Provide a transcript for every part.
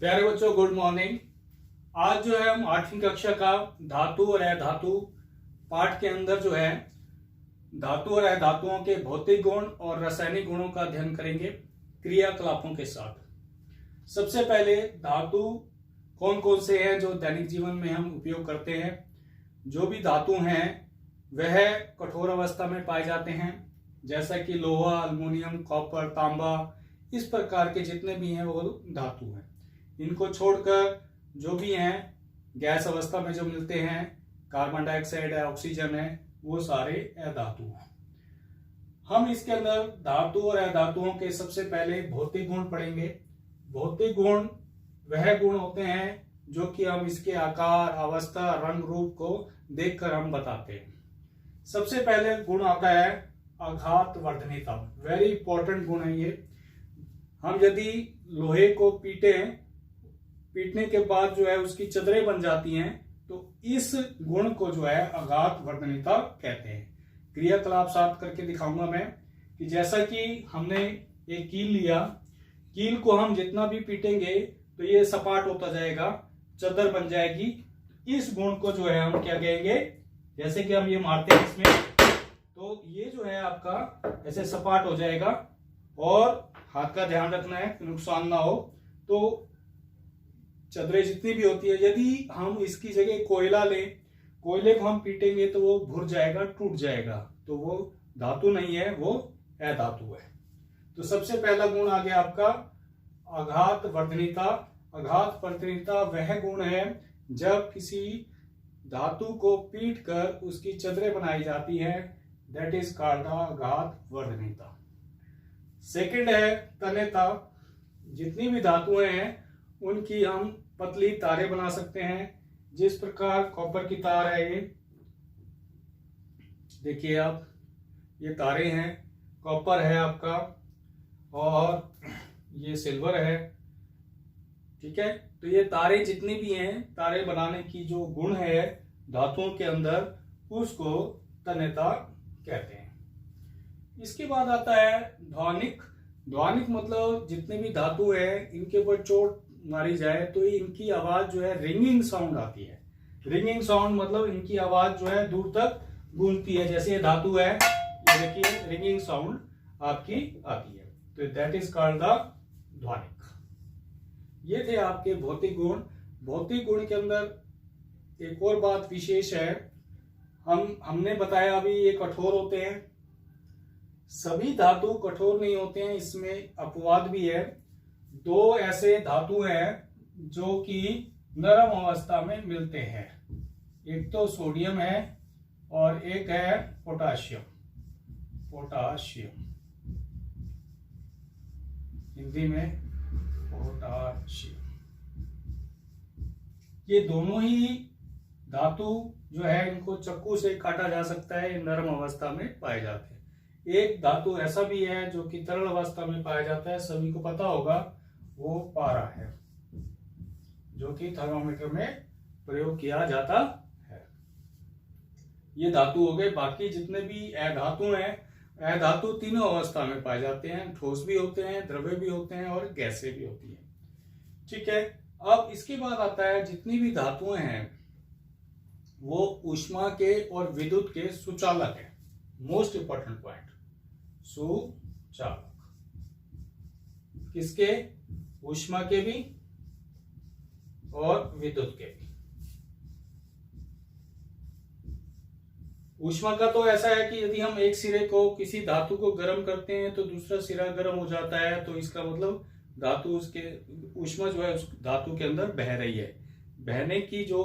प्यारे बच्चों, good morning. आज जो है हम 8वीं कक्षा का धातु और अधातु पाठ के अंदर जो है धातु और अधातुओं के भौतिक गुण और रासायनिक गुणों का अध्ययन करेंगे क्रियाकलापों के साथ। सबसे पहले धातु कौन कौन से हैं जो दैनिक जीवन में हम उपयोग करते हैं। जो भी धातु हैं वह कठोर अवस्था में पाए जाते हैं, जैसा कि लोहा, अल्युमिनियम, कॉपर, तांबा, इस प्रकार के जितने भी हैं वो धातु हैं। इनको छोड़कर जो भी हैं गैस अवस्था में जो मिलते हैं, कार्बन डाइऑक्साइड है, ऑक्सीजन है, वो सारे अधातु हैं। हम इसके अंदर धातु और अधातुओं के सबसे पहले भौतिक गुण पढ़ेंगे। भौतिक गुण वह गुण होते हैं जो कि हम इसके आकार, अवस्था, रंग, रूप को देखकर हम बताते हैं। सबसे पहले गुण आता है आघात वर्धनीयता। वेरी इंपॉर्टेंट गुण है ये। हम यदि लोहे को पीटने के बाद जो है उसकी चदरें बन जाती हैं, तो इस गुण को जो है आघात वर्धनीयता कहते हैं। क्रियाकलाप साथ करके दिखाऊंगा मैं कि जैसा कि हमने एक कील लिया, कील को हम जितना भी पीटेंगे तो ये सपाट होता जाएगा, चदर बन जाएगी। इस गुण को जो है हम क्या कहेंगे, जैसे कि हम ये मारते हैं इसमें तो ये जो है आपका ऐसे सपाट हो जाएगा। और हाथ का ध्यान रखना है कि नुकसान ना हो। तो चदरें जितनी भी होती है, यदि हम इसकी जगह कोयला लें, कोयले को हम पीटेंगे तो वो भुर जाएगा, टूट जाएगा, तो वो धातु नहीं है, वो अधातु है। तो सबसे पहला गुण आ गया आपका आघात वर्धनीयता। आघात वर्धनीयता वह गुण है जब किसी धातु को पीट कर उसकी चदरें बनाई जाती है, दैट इज कॉल्ड आघात वर्धनीयता। सेकंड है तन्यता। जितनी भी धातुएं हैं उनकी हम पतली तारें बना सकते हैं। जिस प्रकार कॉपर की तार है, ये देखिए आप, ये तारें हैं, कॉपर है आपका और ये सिल्वर है, ठीक है। तो ये तारें जितनी भी हैं, तारें बनाने की जो गुण है धातुओं के अंदर, उसको तन्यता कहते हैं। इसके बाद आता है ध्वनिक। ध्वनिक मतलब जितने भी धातु है इनके ऊपर चोट मारी जाए तो इनकी आवाज जो है रिंगिंग साउंड आती है। रिंगिंग साउंड मतलब इनकी आवाज जो है दूर तक गूंजती है। जैसे ये धातु है, ये देखिए रिंगिंग साउंड आपकी आती है, तो दैट इज कॉल्ड द ध्वनिक। ये थे आपके भौतिक गुण। भौतिक गुण के अंदर एक और बात विशेष है, हमने बताया अभी ये कठोर होते हैं। सभी धातु कठोर नहीं होते हैं, इसमें अपवाद भी है। दो ऐसे धातु हैं जो कि नरम अवस्था में मिलते हैं। एक तो सोडियम है और एक है पोटाशियम। पोटाशियम हिंदी में पोटाशियम। ये दोनों ही धातु जो है इनको चाकू से काटा जा सकता है, नरम अवस्था में पाए जाते हैं। एक धातु ऐसा भी है जो कि तरल अवस्था में पाया जाता है, सभी को पता होगा, वो पारा है, जो कि थर्मामीटर में प्रयोग किया जाता है। ये धातु हो गए। बाकी जितने भी अधातु हैं, अधातु तीनों अवस्था में पाए जाते हैं। ठोस भी होते हैं, द्रव्य भी होते हैं और गैसें भी होती हैं, ठीक है। अब इसके बाद आता है जितनी भी धातुएं हैं वो ऊष्मा के और विद्युत के सुचालक है। मोस्ट इंपॉर्टेंट पॉइंट, सुचालक। किसके? ऊष्मा के भी और विद्युत के भी। ऊष्मा का तो ऐसा है कि यदि हम एक सिरे को, किसी धातु को गर्म करते हैं तो दूसरा सिरा गर्म हो जाता है, तो इसका मतलब धातु, उसके ऊष्मा जो है उस धातु के अंदर बह रही है। बहने की जो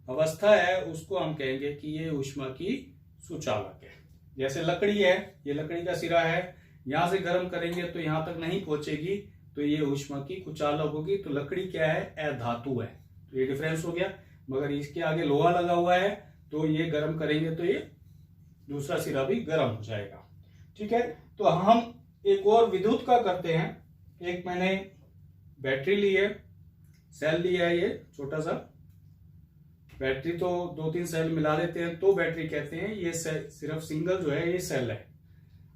अवस्था है उसको हम कहेंगे कि ये ऊष्मा की सुचालक है। जैसे लकड़ी है, ये लकड़ी का सिरा है, यहां से गर्म करेंगे तो यहां तक नहीं पहुंचेगी, तो ये ऊष्मा की कुचालक होगी। तो लकड़ी क्या है? अधातु है, तो ये डिफरेंस हो गया। मगर इसके आगे लोहा लगा हुआ है, तो ये गर्म करेंगे तो ये दूसरा सिरा भी गर्म हो जाएगा, ठीक है। तो हम एक और विद्युत का करते हैं। एक मैंने बैटरी ली है, सेल लिया है, ये छोटा सा बैटरी, तो 2-3 सेल मिला देते हैं तो बैटरी कहते हैं। ये सिर्फ सिंगल जो है ये सेल है।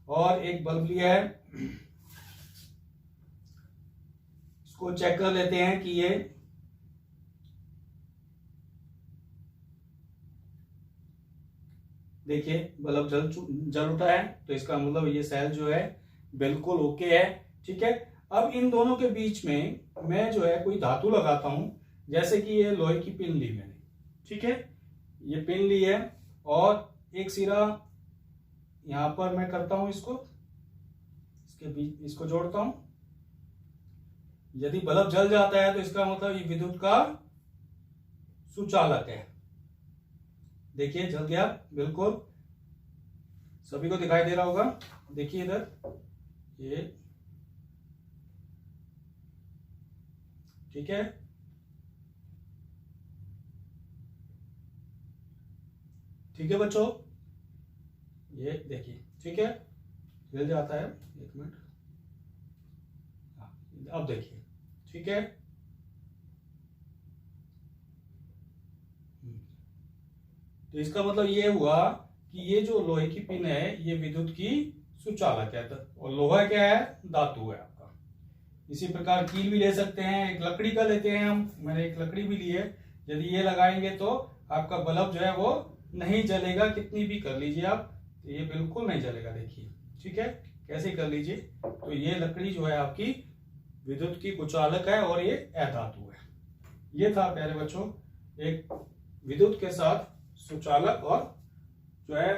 और एक बल्ब लिया है, इसको चेक कर लेते हैं कि ये देखिए बल्ब जल उठा है, तो इसका मतलब ये सेल जो है बिल्कुल ओके है। ठीक है, अब इन दोनों के बीच में मैं जो है कोई धातु लगाता हूं, जैसे कि ये लोहे की पिन ली मैंने। ठीक है, ये पिन ली है और एक सिरा यहां पर मैं करता हूं, इसके बीच इसको जोड़ता हूं। यदि बल्ब जल जाता है तो इसका मतलब ये विद्युत का सुचालक है। देखिए जल गया, बिल्कुल सभी को दिखाई दे रहा होगा। देखिए इधर ये, ठीक है, ठीक है बच्चों, ये देखिए, ठीक है, जल जाता है। एक मिनट, अब देखिए, ठीक है, तो इसका मतलब ये हुआ कि ये जो लोहे की पिन है ये विद्युत की सुचालक है। और लोहा क्या है? धातु है आपका। इसी प्रकार कील भी ले सकते हैं, एक लकड़ी का लेते हैं हम, मैंने एक लकड़ी भी ली है। यदि ये लगाएंगे तो आपका बल्ब जो है वो नहीं जलेगा, कितनी भी कर लीजिए आप, तो ये बिल्कुल नहीं जलेगा। देखिए, ठीक है, कैसे कर लीजिए। तो ये लकड़ी जो है आपकी विद्युत की कुचालक है और ये अधातु है। ये था प्यारे बच्चों एक विद्युत के साथ सुचालक और जो है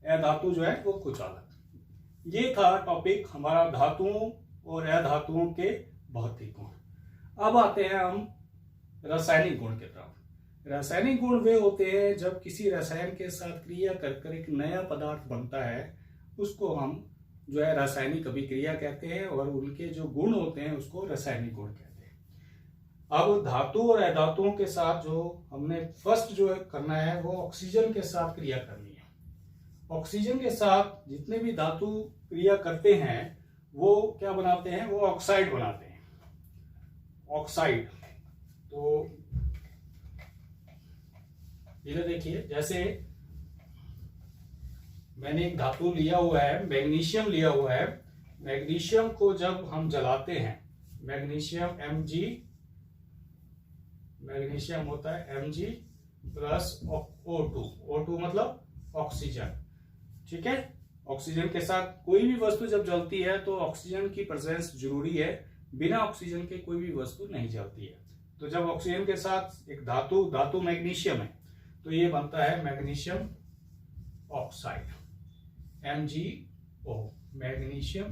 अधातु जो है वो कुचालक। ये था टॉपिक हमारा धातुओं और अधातुओं के भौतिक गुण। अब आते हैं हम रासायनिक गुण की तरफ। रासायनिक गुण वे होते हैं जब किसी रसायन के साथ क्रिया कर एक नया पदार्थ बनता है, उसको हम जो है रासायनिक अभिक्रिया कहते हैं और उनके जो गुण होते हैं उसको रासायनिक गुण कहते हैं। अब धातु और अधातुओं के साथ जो हमने फर्स्ट जो करना है वो ऑक्सीजन के साथ क्रिया करनी है। ऑक्सीजन के साथ जितने भी धातु क्रिया करते हैं वो क्या बनाते हैं? वो ऑक्साइड बनाते हैं, ऑक्साइड। तो इधर देखिए, जैसे मैंने एक धातु लिया हुआ है, मैग्नीशियम लिया हुआ है। मैग्नीशियम को जब हम जलाते हैं, मैग्नीशियम Mg, मैग्नीशियम होता है Mg प्लस O2, O2 मतलब ऑक्सीजन। ठीक है, ऑक्सीजन के साथ कोई भी वस्तु जब जलती है तो ऑक्सीजन की प्रेजेंस जरूरी है, बिना ऑक्सीजन के कोई भी वस्तु नहीं जलती है। तो जब ऑक्सीजन के साथ एक धातु मैग्नीशियम है तो ये बनता है magnesium oxide, MgO, magnesium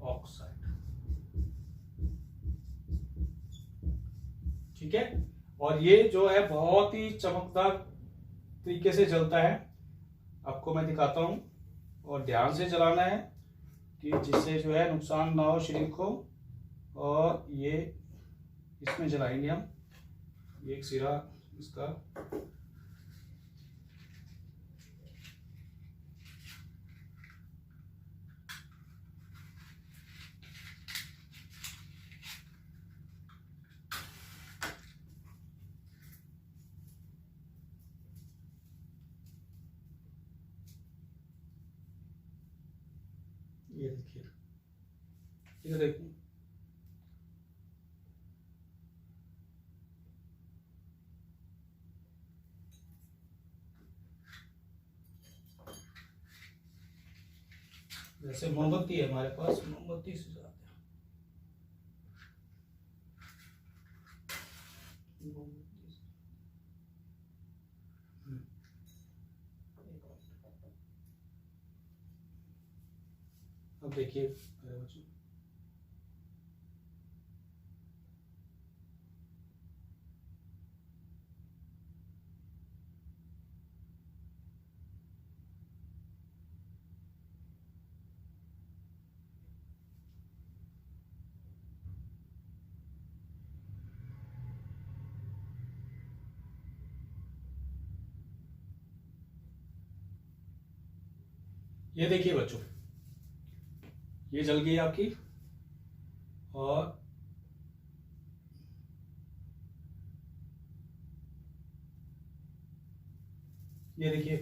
oxide. ठीक है, और ये जो है बहुत ही चमकदार तरीके से जलता है। आपको मैं दिखाता हूं, और ध्यान से जलाना है कि जिससे जो है नुकसान ना हो शरीर को। और ये इसमें जलाएंगे हम, एक सिरा इसका, ये देखिए, इधर देखिए, जैसे मोमबत्ती है हमारे पास, मोमबत्ती से जलाते हैं। अब देखिए बच्चों, ये देखिए बच्चों, ये जल गई आपकी। और ये देखिए,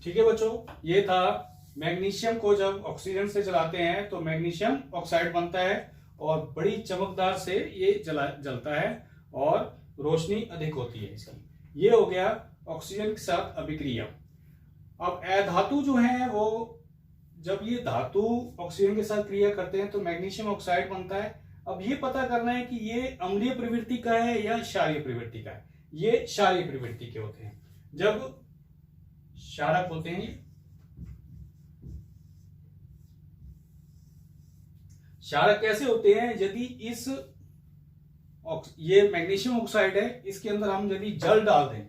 ठीक है बच्चों, ये था मैग्नीशियम को जब ऑक्सीजन से जलाते हैं तो मैग्नीशियम ऑक्साइड बनता है और बड़ी चमकदार से ये जलता है और रोशनी अधिक होती है इसकी। ये हो गया ऑक्सीजन के साथ अभिक्रिया। अब अधातु जो है वो जब ये धातु ऑक्सीजन के साथ क्रिया करते हैं तो मैग्नीशियम ऑक्साइड बनता है। अब ये पता करना है कि ये अम्लीय प्रवृत्ति का है या क्षारीय प्रवृत्ति का है। ये क्षारीय प्रवृत्ति के होते हैं। जब क्षारक होते हैं, क्षारक कैसे होते हैं, यदि इस ये मैग्नीशियम ऑक्साइड है, इसके अंदर हम यदि जल डाल दें,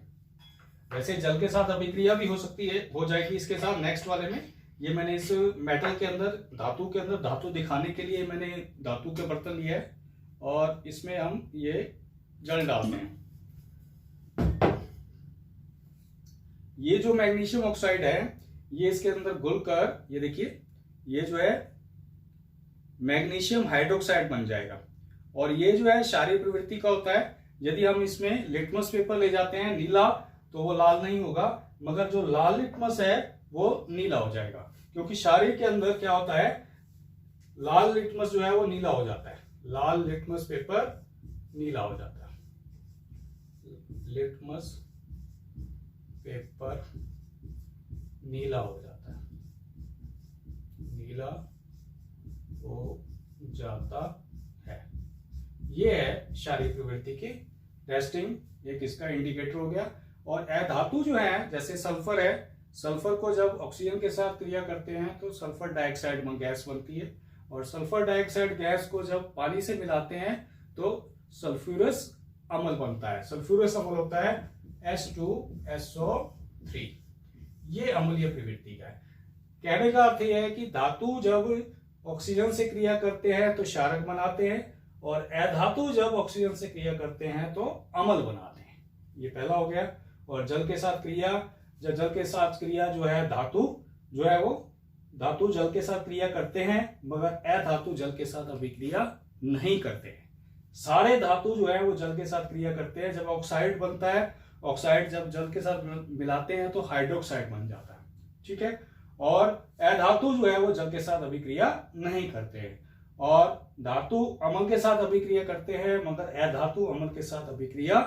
वैसे जल के साथ अभिक्रिया भी हो सकती है, हो जाएगी इसके साथ नेक्स्ट वाले में। ये मैंने इस मेटल के अंदर, धातु के अंदर धातु दिखाने के लिए मैंने धातु के बर्तन लिया है और इसमें हम ये जल डालते हैं। ये जो मैग्नीशियम ऑक्साइड है ये इसके अंदर घुलकर, ये देखिए, ये जो है मैग्नीशियम हाइड्रोक्साइड बन जाएगा। और ये जो है क्षारीय प्रवृत्ति का होता है। यदि हम इसमें लिटमस पेपर ले जाते हैं नीला, तो वो लाल नहीं होगा, मगर जो लाल लिटमस है वो नीला हो जाएगा, क्योंकि क्षारीय के अंदर क्या होता है, लाल लिटमस जो है वो नीला हो जाता है। लाल लिटमस पेपर नीला हो जाता है, लिटमस पेपर नीला हो जाता है, नीला हो जाता है। ये है क्षारीय प्रवृत्ति की टेस्टिंग, एक इसका इंडिकेटर हो गया। और अधातु जो है, जैसे सल्फर है, सल्फर को जब ऑक्सीजन के साथ क्रिया करते हैं तो सल्फर डाइऑक्साइड गैस बनती है, और सल्फर डाइऑक्साइड गैस को जब पानी से मिलाते हैं तो सल्फ्यूरस अम्ल बनता है। सल्फ्यूरस अम्ल होता है H2SO3। ये अम्लीय प्रवृत्ति का है। कहने का अर्थ यह है कि धातु जब ऑक्सीजन से क्रिया करते हैं तो क्षारक बनाते हैं, और अधातु जब ऑक्सीजन से क्रिया करते हैं तो अम्ल बनाते हैं। ये पहला हो गया। और जल के साथ क्रिया, जब जल के साथ क्रिया जो है, धातु जो है वो धातु जल के साथ क्रिया करते हैं, मगर अधातु जल के साथ अभिक्रिया नहीं करते हैं। सारे धातु जो है वो जल के साथ क्रिया करते हैं। जब ऑक्साइड बनता है, ऑक्साइड जब जल के साथ मिलाते हैं तो हाइड्रोक्साइड बन जाता है, ठीक है। और अधातु जो है वो जल के साथ अभिक्रिया नहीं करते हैं, और धातु अम्ल के साथ अभिक्रिया करते हैं, मगर अधातु अम्ल के साथ अभिक्रिया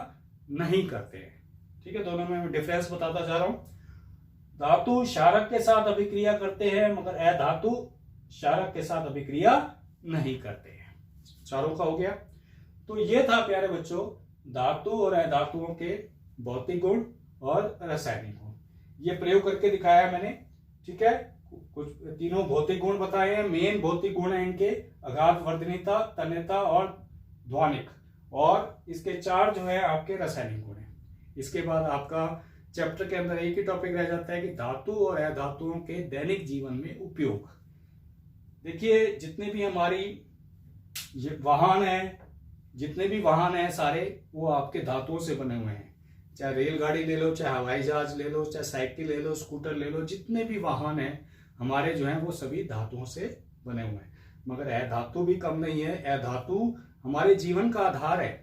नहीं करते हैं, ठीक है। दोनों में मैं डिफरेंस बताता जा रहा हूं। धातु क्षारक के साथ अभिक्रिया करते हैं, मगर अधातु क्षारक के साथ अभिक्रिया नहीं करते हैं। चारों का हो गया। तो ये था प्यारे बच्चों धातु और अधातुओं के भौतिक गुण और रासायनिक गुण। ये प्रयोग करके दिखाया मैंने, ठीक है। कुछ तीनों भौतिक गुण बताए हैं। मेन भौतिक गुण है इनके अगाध वर्धनीयता, तन्यता और ध्वनिक, और इसके 4 जो है आपके रासायनिक गुण हैं। इसके बाद आपका चैप्टर के अंदर एक ही टॉपिक रह जाता है कि धातु और अधातुओं के दैनिक जीवन में उपयोग। देखिए, जितने भी हमारी वाहन है, जितने भी वाहन है सारे, वो आपके धातुओं से बने हुए हैं। चाहे रेलगाड़ी ले लो, चाहे हवाई जहाज ले लो, चाहे साइकिल ले लो, स्कूटर ले लो, जितने भी वाहन है हमारे जो हैं वो सभी धातुओं से बने हुए हैं। मगर अधातु भी कम नहीं है। अधातु हमारे जीवन का आधार है।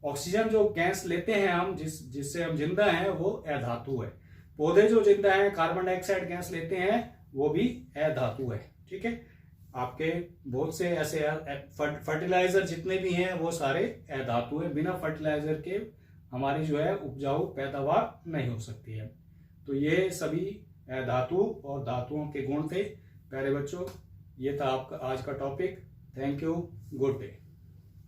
ऑक्सीजन जो गैस लेते हैं हम, जिससे हम जिंदा हैं, वो अधातु है। पौधे जो जिंदा हैं, कार्बन डाइऑक्साइड गैस लेते हैं, वो भी अधातु है, ठीक है। आपके बहुत से ऐसे फर्टिलाइजर जितने भी हैं वो सारे अधातु हैं। बिना फर्टिलाइजर के हमारी जो है उपजाऊ पैदावार नहीं हो सकती है। तो ये सभी धातु और धातुओं के गुण थे प्यारे बच्चों। ये था आपका आज का topic. Thank you, good day.